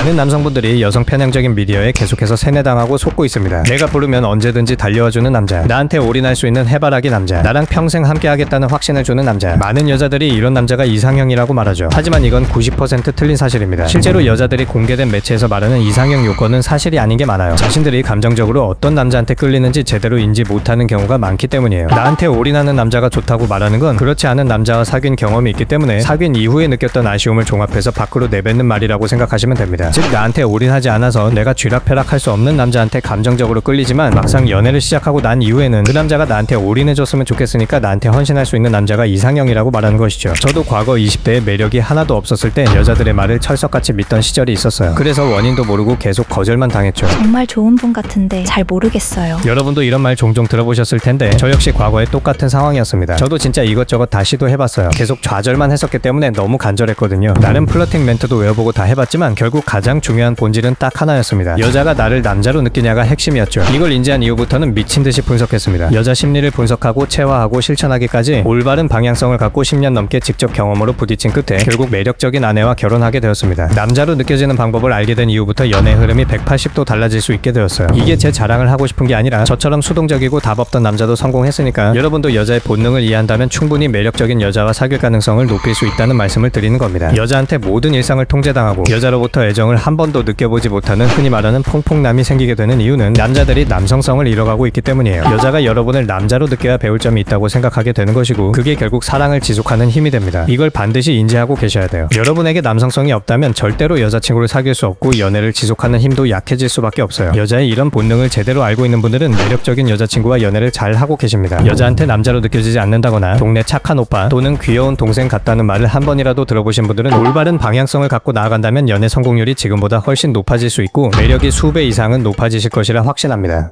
많은 남성분들이 여성 편향적인 미디어에 계속해서 세뇌당하고 속고 있습니다. 내가 부르면 언제든지 달려와주는 남자, 나한테 올인할 수 있는 해바라기 남자, 나랑 평생 함께하겠다는 확신을 주는 남자. 많은 여자들이 이런 남자가 이상형이라고 말하죠. 하지만 이건 90% 틀린 사실입니다. 실제로 여자들이 공개된 매체에서 말하는 이상형 요건은 사실이 아닌 게 많아요. 자신들이 감정적으로 어떤 남자한테 끌리는지 제대로 인지 못하는 경우가 많기 때문이에요. 나한테 올인하는 남자가 좋다고 말하는 건 그렇지 않은 남자와 사귄 경험이 있기 때문에 사귄 이후에 느꼈던 아쉬움을 종합해서 밖으로 내뱉는 말이라고 생각하시면 됩니다. 즉 나한테 올인하지 않아서 내가 쥐락펴락할 수 없는 남자한테 감정적으로 끌리지만 막상 연애를 시작하고 난 이후에는 그 남자가 나한테 올인해줬으면 좋겠으니까 나한테 헌신할 수 있는 남자가 이상형이라고 말하는 것이죠. 저도 과거 20대에 매력이 하나도 없었을 때 여자들의 말을 철석같이 믿던 시절이 있었어요. 그래서 원인도 모르고 계속 거절만 당했죠. 정말 좋은 분 같은데 잘 모르겠어요. 여러분도 이런 말 종종 들어보셨을 텐데 저 역시 과거에 똑같은 상황이었습니다. 저도 진짜 이것저것 다 시도해봤어요. 계속 좌절만 했었기 때문에 너무 간절했거든요. 나름 플러팅 멘트도 외워보고 다 해봤지만 결국 가장 중요한 본질은 딱 하나였습니다. 여자가 나를 남자로 느끼냐가 핵심이었죠. 이걸 인지한 이후부터는 미친듯이 분석했습니다. 여자 심리를 분석하고 체화하고 실천하기까지 올바른 방향성을 갖고 10년 넘게 직접 경험으로 부딪힌 끝에 결국 매력적인 아내와 결혼하게 되었습니다. 남자로 느껴지는 방법을 알게 된 이후부터 연애 흐름이 180도 달라질 수 있게 되었어요. 이게 제 자랑을 하고 싶은 게 아니라 저처럼 수동적이고 답 없던 남자도 성공했으니까 여러분도 여자의 본능을 이해한다면 충분히 매력적인 여자와 사귈 가능성을 높일 수 있다는 말씀을 드리는 겁니다. 여자한테 모든 일상을 통제당하고 여자로부터 애정을 한 번도 느껴보지 못하는 흔히 말하는 퐁퐁남이 생기게 되는 이유는 남자들이 남성성을 잃어가고 있기 때문이에요. 여자가 여러분을 남자로 느껴야 배울 점이 있다고 생각하게 되는 것이고 그게 결국 사랑을 지속하는 힘이 됩니다. 이걸 반드시 인지하고 계셔야 돼요. 여러분에게 남성성이 없다면 절대로 여자친구를 사귈 수 없고 연애를 지속하는 힘도 약해질 수밖에 없어요. 여자의 이런 본능을 제대로 알고 있는 분들은 매력적인 여자친구와 연애를 잘 하고 계십니다. 여자한테 남자로 느껴지지 않는다거나 동네 착한 오빠 또는 귀여운 동생 같다는 말을 한 번이라도 들어보신 분들은 올바른 방향성을 갖고 나아간다면 연애 성공률이 지금보다 훨씬 높아질 수 있고 매력이 수배 이상은 높아지실 것이라 확신합니다.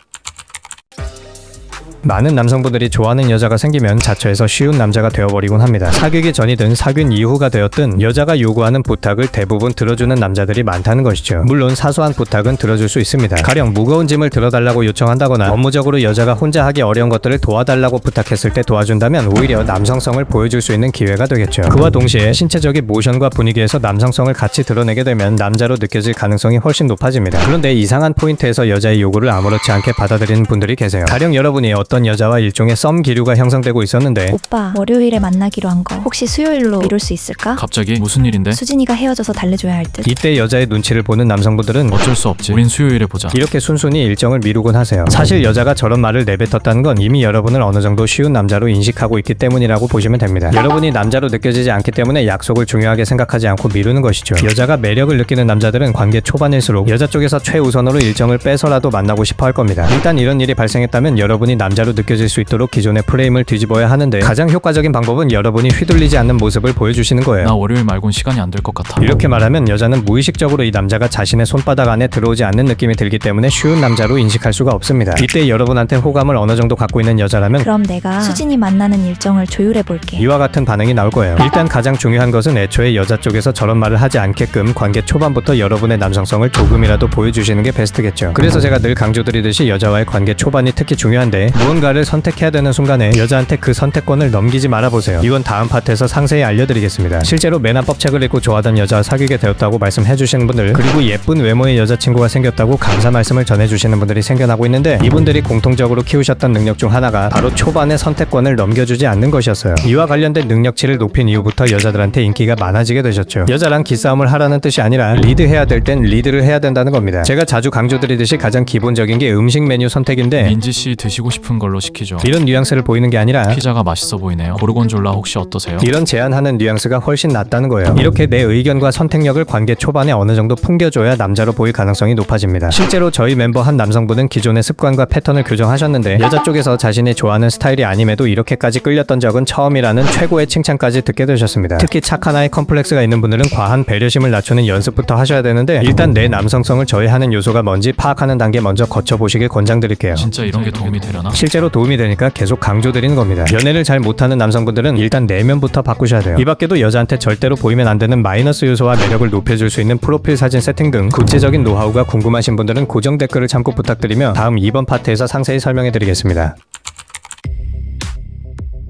많은 남성분들이 좋아하는 여자가 생기면 자처해서 쉬운 남자가 되어버리곤 합니다. 사귀기 전이든 사귄 이후가 되었든 여자가 요구하는 부탁을 대부분 들어주는 남자들이 많다는 것이죠. 물론 사소한 부탁은 들어줄 수 있습니다. 가령 무거운 짐을 들어달라고 요청한다거나 업무적으로 여자가 혼자 하기 어려운 것들을 도와달라고 부탁했을 때 도와준다면 오히려 남성성을 보여줄 수 있는 기회가 되겠죠. 그와 동시에 신체적인 모션과 분위기에서 남성성을 같이 드러내게 되면 남자로 느껴질 가능성이 훨씬 높아집니다. 그런데 이상한 포인트에서 여자의 요구를 아무렇지 않게 받아들이는 분들이 계세요. 가령 여러분이 어떤 여자와 일종의 썸 기류가 형성되고 있었는데 오빠 월요일에 만나기로 한 거 혹시 수요일로 미룰 수 있을까? 갑자기 무슨 일인데? 수진이가 헤어져서 달래줘야 할 듯. 이때 여자의 눈치를 보는 남성분들은 어쩔 수 없지. 우린 수요일에 보자. 이렇게 순순히 일정을 미루곤 하세요. 사실 여자가 저런 말을 내뱉었다는 건 이미 여러분을 어느 정도 쉬운 남자로 인식하고 있기 때문이라고 보시면 됩니다. 여러분이 남자로 느껴지지 않기 때문에 약속을 중요하게 생각하지 않고 미루는 것이죠. 여자가 매력을 느끼는 남자들은 관계 초반일수록 여자 쪽에서 최우선으로 일정을 빼서라도 만나고 싶어 할 겁니다. 일단 이런 일이 발생했다면 여러분이 남자로 느껴질 수 있도록 기존의 프레임을 뒤집어야 하는데 가장 효과적인 방법은 여러분이 휘둘리지 않는 모습을 보여주시는 거예요. 나 월요일 말곤 시간이 안 될 것 같아. 이렇게 말하면 여자는 무의식적으로 이 남자가 자신의 손바닥 안에 들어오지 않는 느낌이 들기 때문에 쉬운 남자로 인식할 수가 없습니다. 이때 여러분한테 호감을 어느 정도 갖고 있는 여자라면 그럼 내가 수진이 만나는 일정을 조율해볼게. 이와 같은 반응이 나올 거예요. 일단 가장 중요한 것은 애초에 여자 쪽에서 저런 말을 하지 않게끔 관계 초반부터 여러분의 남성성을 조금이라도 보여주시는 게 베스트겠죠. 그래서 제가 늘 강조드리듯이 여자와의 관계 초반이 특히 중요한데 무언가를 선택해야 되는 순간에 여자한테 그 선택권을 넘기지 말아보세요. 이건 다음 파트에서 상세히 알려드리겠습니다. 실제로 매너법 책을 읽고 좋아하던 여자와 사귀게 되었다고 말씀해주시는 분들, 그리고 예쁜 외모의 여자친구가 생겼다고 감사 말씀을 전해주시는 분들이 생겨나고 있는데 이분들이 공통적으로 키우셨던 능력 중 하나가 바로 초반에 선택권을 넘겨주지 않는 것이었어요. 이와 관련된 능력치를 높인 이후부터 여자들한테 인기가 많아지게 되셨죠. 여자랑 기싸움을 하라는 뜻이 아니라 리드해야 될 땐 리드를 해야 된다는 겁니다. 제가 자주 강조드리듯이 가장 기본적인 게 음식 메뉴 선택인데 민지씨 드시고 싶은 걸로 시키죠. 이런 뉘앙스를 보이는 게 아니라 피자가 맛있어 보이네요. 고르곤졸라 혹시 어떠세요? 이런 제안하는 뉘앙스가 훨씬 낫다는 거예요. 이렇게 내 의견과 선택력을 관계 초반에 어느 정도 풍겨줘야 남자로 보일 가능성이 높아집니다. 실제로 저희 멤버 한 남성분은 기존의 습관과 패턴을 교정하셨는데 여자 쪽에서 자신이 좋아하는 스타일이 아님에도 이렇게까지 끌렸던 적은 처음이라는 최고의 칭찬까지 듣게 되셨습니다. 특히 착한 아이 컴플렉스가 있는 분들은 과한 배려심을 낮추는 연습부터 하셔야 되는데 일단 내 남성성을 저해하는 요소가 뭔지 파악하는 단계 먼저 거쳐보시길 권장드릴게요. 진짜 이런 게 도움이 되려나? 실제로 도움이 되니까 계속 강조드리는 겁니다. 연애를 잘 못하는 남성분들은 일단 내면부터 바꾸셔야 돼요. 이 밖에도 여자한테 절대로 보이면 안 되는 마이너스 요소와 매력을 높여줄 수 있는 프로필 사진 세팅 등 구체적인 노하우가 궁금하신 분들은 고정 댓글을 참고 부탁드리며 다음 2번 파트에서 상세히 설명해드리겠습니다.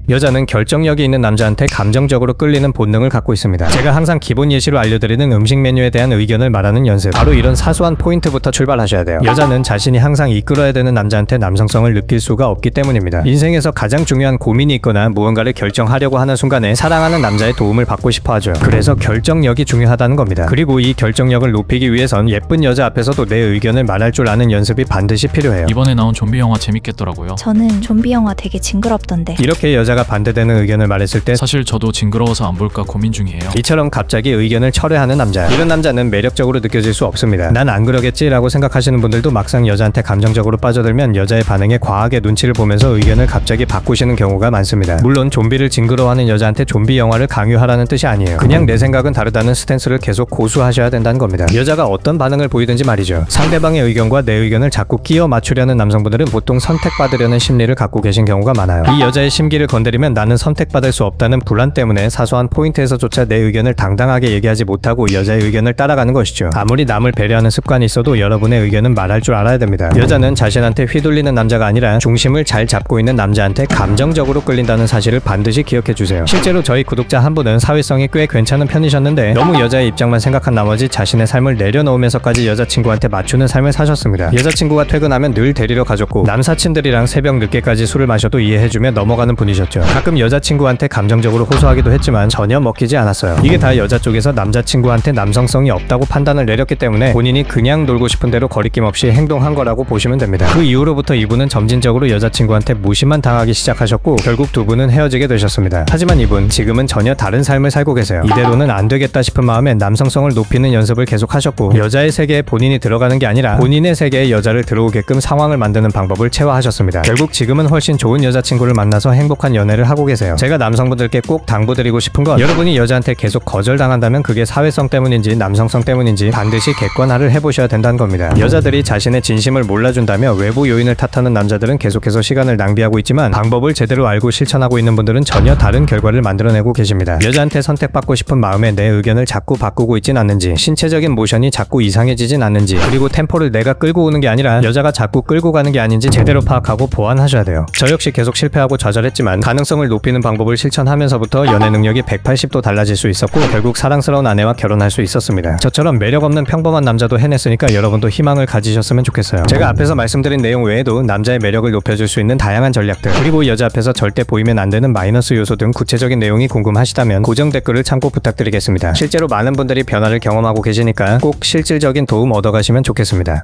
여자는 결정력이 있는 남자한테 감정적으로 끌리는 본능을 갖고 있습니다. 제가 항상 기본 예시로 알려드리는 음식 메뉴에 대한 의견을 말하는 연습, 바로 이런 사소한 포인트부터 출발하셔야 돼요. 여자는 자신이 항상 이끌어야 되는 남자한테 남성성을 느낄 수가 없기 때문입니다. 인생에서 가장 중요한 고민이 있거나 무언가를 결정하려고 하는 순간에 사랑하는 남자의 도움을 받고 싶어 하죠. 그래서 결정력이 중요하다는 겁니다. 그리고 이 결정력을 높이기 위해선 예쁜 여자 앞에서도 내 의견을 말할 줄 아는 연습이 반드시 필요해요. 이번에 나온 좀비 영화 재밌겠더라고요. 저는 좀비 영화 되게 징그럽던데. 이렇게 여자가 반대되는 의견을 말했을 때 사실 저도 징그러워서 안 볼까 고민 중이에요. 이처럼 갑자기 의견을 철회하는 남자, 이런 남자는 매력적으로 느껴질 수 없습니다. 난 안 그러겠지 라고 생각하시는 분들도 막상 여자한테 감정적으로 빠져들면 여자의 반응에 과하게 눈치를 보면서 의견을 갑자기 바꾸시는 경우가 많습니다. 물론 좀비를 징그러워하는 여자한테 좀비 영화를 강요하라는 뜻이 아니에요. 그냥 내 생각은 다르다는 스탠스를 계속 고수하셔야 된다는 겁니다. 여자가 어떤 반응을 보이든지 말이죠. 상대방의 의견과 내 의견을 자꾸 끼워 맞추려는 남성분들은 보통 선택받으려는 심리를 갖고 계신 경우가 많아요. 이 여자의 심기를 건드리면 나는 선택받을 수 없다는 불안 때문에 사소한 포인트에서조차 내 의견을 당당하게 얘기하지 못하고 여자의 의견을 따라가는 것이죠. 아무리 남을 배려하는 습관이 있어도 여러분의 의견은 말할 줄 알아야 됩니다. 여자는 자신한테 휘둘리는 남자가 아니라 중심을 잘 잡고 있는 남자한테 감정적으로 끌린다는 사실을 반드시 기억해 주세요. 실제로 저희 구독자 한 분은 사회성이 꽤 괜찮은 편이셨는데 너무 여자의 입장만 생각한 나머지 자신의 삶을 내려놓으면서까지 여자친구한테 맞추는 삶을 사셨습니다. 여자친구가 퇴근하면 늘 데리러 가줬고 남사친들이랑 새벽 늦게까지 술을 마셔도 이해해주며 넘어가는 분이셨죠. 가끔 여자친구한테 감정적으로 호소하기도 했지만 전혀 먹히지 않았어요. 이게 다 여자 쪽에서 남자친구한테 남성성이 없다고 판단을 내렸기 때문에 본인이 그냥 놀고 싶은 대로 거리낌 없이 행동한 거라고 보시면 됩니다. 그 이후로부터 이분은 점진적으로 여자친구한테 무시만 당하기 시작하셨고 결국 두 분은 헤어지게 되셨습니다. 하지만 이분 지금은 전혀 다른 삶을 살고 계세요. 이대로는 안 되겠다 싶은 마음에 남성성을 높이는 연습을 계속 하셨고 여자의 세계에 본인이 들어가는 게 아니라 본인의 세계에 여자를 들어오게끔 상황을 만드는 방법을 체화하셨습니다. 결국 지금은 훨씬 좋은 여자친구를 만나서 행복한 연애를 하고 계세요. 제가 남성분들께 꼭 당부드리고 싶은 건 여러분이 여자한테 계속 거절당한다면 그게 사회성 때문인지 남성성 때문인지 반드시 객관화를 해보셔야 된다는 겁니다. 여자들이 자신의 진심을 몰라준다며 외부 요인을 탓하는 남자들은 계속해서 시간을 낭비하고 있지만 방법을 제대로 알고 실천하고 있는 분들은 전혀 다른 결과를 만들어내고 계십니다. 여자한테 선택받고 싶은 마음에 내 의견을 자꾸 바꾸고 있진 않는지, 신체적인 모션이 자꾸 이상해지진 않는지, 그리고 템포를 내가 끌고 오는 게 아니라 여자가 자꾸 끌고 가는 게 아닌지 제대로 파악하고 보완하셔야 돼요. 저 역시 계속 실패하고 좌절했지만 가능성을 높이는 방법을 실천하면서부터 연애 능력이 180도 달라질 수 있었고 결국 사랑스러운 아내와 결혼할 수 있었습니다. 저처럼 매력 없는 평범한 남자도 해냈으니까 여러분도 희망을 가지셨으면 좋겠어요. 제가 앞에서 말씀드린 내용 외에도 남자의 매력을 높여줄 수 있는 다양한 전략들, 그리고 여자 앞에서 절대 보이면 안 되는 마이너스 요소 등 구체적인 내용이 궁금하시다면 고정 댓글을 참고 부탁드리겠습니다. 실제로 많은 분들이 변화를 경험하고 계시니까 꼭 실질적인 도움 얻어가시면 좋겠습니다.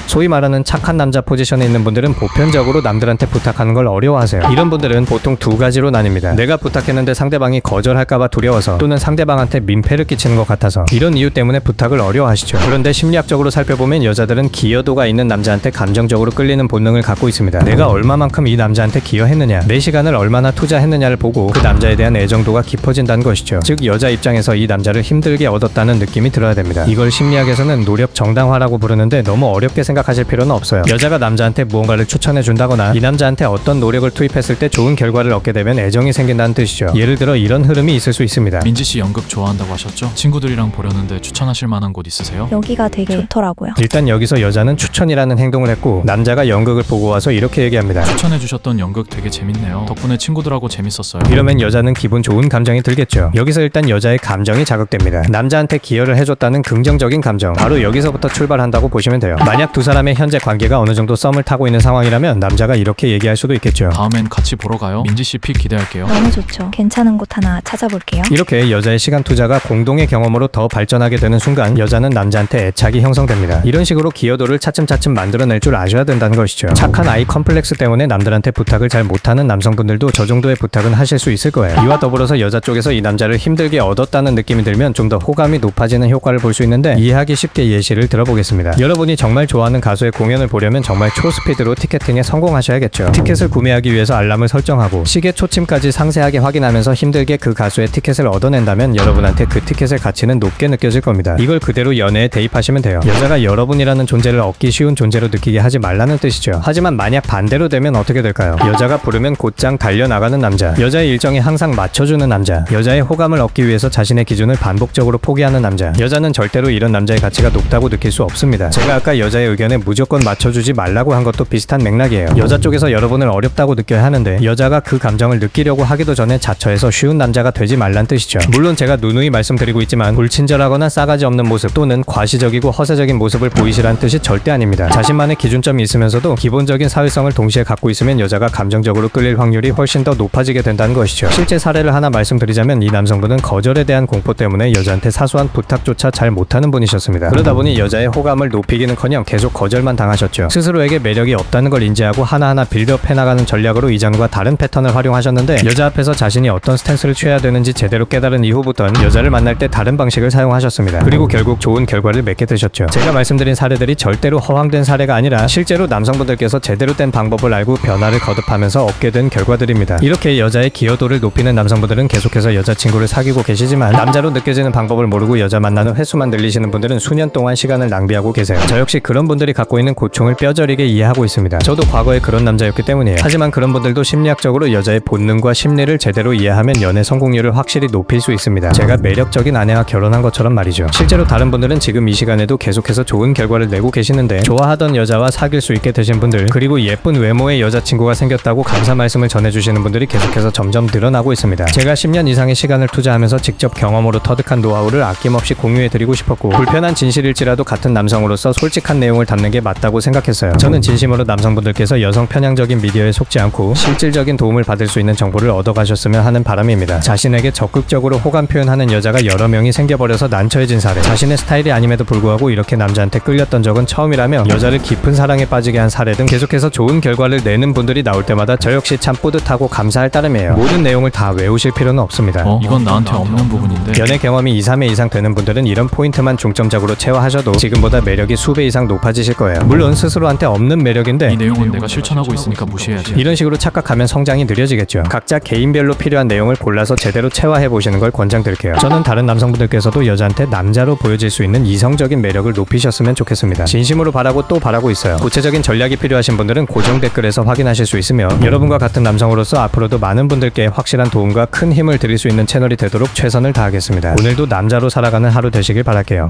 소위 말하는 착한 남자 포지션에 있는 분들은 보편적으로 남들한테 부탁하는 걸 어려워하세요. 이런 분들은 보통 두 가지로 나뉩니다. 내가 부탁했는데 상대방이 거절할까봐 두려워서, 또는 상대방한테 민폐를 끼치는 것 같아서, 이런 이유 때문에 부탁을 어려워하시죠. 그런데 심리학적으로 살펴보면 여자들은 기여도가 있는 남자한테 감정적으로 끌리는 본능을 갖고 있습니다. 내가 얼마만큼 이 남자한테 기여했느냐, 내 시간을 얼마나 투자했느냐를 보고 그 남자에 대한 애정도가 깊어진다는 것이죠. 즉 여자 입장에서 이 남자를 힘들게 얻었다는 느낌이 들어야 됩니다. 이걸 심리학에서는 노력 정당화라고 부르는데 너무 어렵게 생각하실 필요는 없어요. 여자가 남자한테 무언가를 추천해 준다거나 이 남자한테 어떤 노력을 투입했을 때 좋은 결과를 얻게 되면 애정이 생긴다는 뜻이죠. 예를 들어 이런 흐름이 있을 수 있습니다. 민지씨 연극 좋아한다고 하셨죠? 친구들이랑 보려는데 추천하실 만한 곳 있으세요? 여기가 되게 좋더라고요. 일단 여기서 여자는 추천이라는 행동을 했고 남자가 연극을 보고 와서 이렇게 얘기합니다. 추천해주셨던 연극 되게 재밌네요. 덕분에 친구들하고 재밌었어요. 이러면 여자는 기분 좋은 감정이 들겠죠. 여기서 일단 여자의 감정이 자극됩니다. 남자한테 기여를 해줬다는 긍정적인 감정, 바로 여기서부터 출발한다고 보시면 돼요. 만약 두 사람의 현재 관계가 어느 정도 썸을 타고 있는 상황이라면 남자가 이렇게 얘기할 수도 있겠죠. 다음엔 같이 보러 가요. 민지씨 픽 기대할게요. 너무 좋죠. 괜찮은 곳 하나 찾아볼게요. 이렇게 여자의 시간 투자가 공동의 경험으로 더 발전하게 되는 순간 여자는 남자한테 애착이 형성됩니다. 이런 식으로 기여도를 차츰차츰 만들어낼 줄 아셔야 된다는 것이죠. 착한 아이 컴플렉스 때문에 남들한테 부탁을 잘 못하는 남성분들도 저 정도의 부탁은 하실 수 있을 거예요. 이와 더불어서 여자 쪽에서 이 남자를 힘들게 얻었다는 느낌이 들면 좀 더 호감이 높아지는 효과를 볼 수 있는데, 이해하기 쉽게 예시를 들어보겠습니다. 여러분이 정말 좋아하는 가수의 공연을 보려면 정말 초스피드로 티켓팅에 성공하셔야겠죠. 티켓을 구매하기 위해서 알람을 설정하고 시계 초침까지 상세하게 확인하면서 힘들게 그 가수의 티켓을 얻어낸다면 여러분한테 그 티켓의 가치는 높게 느껴질 겁니다. 이걸 그대로 연애에 대입하시면 돼요. 여자가 여러분이라는 존재를 얻기 쉬운 존재로 느끼게 하지 말라는 뜻이죠. 하지만 만약 반대로 되면 어떻게 될까요? 여자가 부르면 곧장 달려나가는 남자, 여자의 일정에 항상 맞춰주는 남자, 여자의 호감을 얻기 위해서 자신의 기준을 반복적으로 포기하는 남자. 여자는 절대로 이런 남자의 가치가 높다고 느낄 수 없습니다. 제가 아까 여자의 의견을 연애 무조건 맞춰주지 말라고 한 것도 비슷한 맥락이에요. 여자 쪽에서 여러분을 어렵다고 느껴야 하는데 여자가 그 감정을 느끼려고 하기도 전에 자처해서 쉬운 남자가 되지 말란 뜻이죠. 물론 제가 누누이 말씀드리고 있지만 불친절하거나 싸가지 없는 모습 또는 과시적이고 허세적인 모습을 보이시란 뜻이 절대 아닙니다. 자신만의 기준점이 있으면서도 기본적인 사회성을 동시에 갖고 있으면 여자가 감정적으로 끌릴 확률이 훨씬 더 높아지게 된다는 것이죠. 실제 사례를 하나 말씀드리자면 이 남성분은 거절에 대한 공포 때문에 여자한테 사소한 부탁조차 잘 못하는 분이셨습니다. 그러다 보니 여자의 호감을 높이기는커녕 계속 거절만 당하셨죠. 스스로에게 매력이 없다는 걸 인지하고 하나하나 빌드업 해나가는 전략으로 이전과 다른 패턴을 활용하셨는데 여자 앞에서 자신이 어떤 스탠스를 취해야 되는지 제대로 깨달은 이후부터는 여자를 만날 때 다른 방식을 사용하셨습니다. 그리고 결국 좋은 결과를 맺게 되셨죠. 제가 말씀드린 사례들이 절대로 허황된 사례가 아니라 실제로 남성분들께서 제대로 된 방법을 알고 변화를 거듭하면서 얻게 된 결과들입니다. 이렇게 여자의 기여도를 높이는 남성분들은 계속해서 여자친구를 사귀고 계시지만 남자로 느껴지는 방법을 모르고 여자 만나는 횟수만 늘리시는 분들은 수년 동안 시간을 낭비하고 계세요. 저 역시 그런 분들이 갖고 있는 고충을 뼈저리게 이해하고 있습니다. 저도 과거에 그런 남자였기 때문이에요. 하지만 그런 분들도 심리학적으로 여자의 본능과 심리를 제대로 이해하면 연애 성공률을 확실히 높일 수 있습니다. 제가 매력적인 아내와 결혼한 것처럼 말이죠. 실제로 다른 분들은 지금 이 시간에도 계속해서 좋은 결과를 내고 계시는데 좋아하던 여자와 사귈 수 있게 되신 분들 그리고 예쁜 외모의 여자친구가 생겼다고 감사 말씀을 전해주시는 분들이 계속해서 점점 늘어나고 있습니다. 제가 10년 이상의 시간을 투자하면서 직접 경험으로 터득한 노하우를 아낌없이 공유해드리고 싶었고 불편한 진실일지라도 같은 남성으로서 솔직한 내용을 담는 게 맞다고 생각했어요. 저는 진심으로 남성분들께서 여성 편향적인 미디어에 속지 않고 실질적인 도움을 받을 수 있는 정보를 얻어가셨으면 하는 바람입니다. 자신에게 적극적으로 호감 표현하는 여자가 여러 명이 생겨버려서 난처해진 사례 자신의 스타일이 아님에도 불구하고 이렇게 남자한테 끌렸던 적은 처음이라며 여자를 깊은 사랑에 빠지게 한 사례 등 계속해서 좋은 결과를 내는 분들이 나올 때마다 저 역시 참 뿌듯하고 감사할 따름이에요. 모든 내용을 다 외우실 필요는 없습니다. 이건 나한테 없는 부분인데. 연애 경험이 2, 3회 이상 되는 분들은 이런 포인트만 중점적으로 채워하셔도 지금보다 매력이 수배 이상 높아지실 거예요. 물론 스스로한테 없는 매력인데 이 내용은 내가 실천하고 있으니까 무시해야지. 이런 식으로 착각하면 성장이 느려지겠죠. 각자 개인별로 필요한 내용을 골라서 제대로 체화해 보시는 걸 권장드릴게요. 저는 다른 남성분들께서도 여자한테 남자로 보여질 수 있는 이성적인 매력을 높이셨으면 좋겠습니다. 진심으로 바라고 또 바라고 있어요. 구체적인 전략이 필요하신 분들은 고정 댓글에서 확인하실 수 있으며 여러분과 같은 남성으로서 앞으로도 많은 분들께 확실한 도움과 큰 힘을 드릴 수 있는 채널이 되도록 최선을 다하겠습니다. 오늘도 남자로 살아가는 하루 되시길 바랄게요.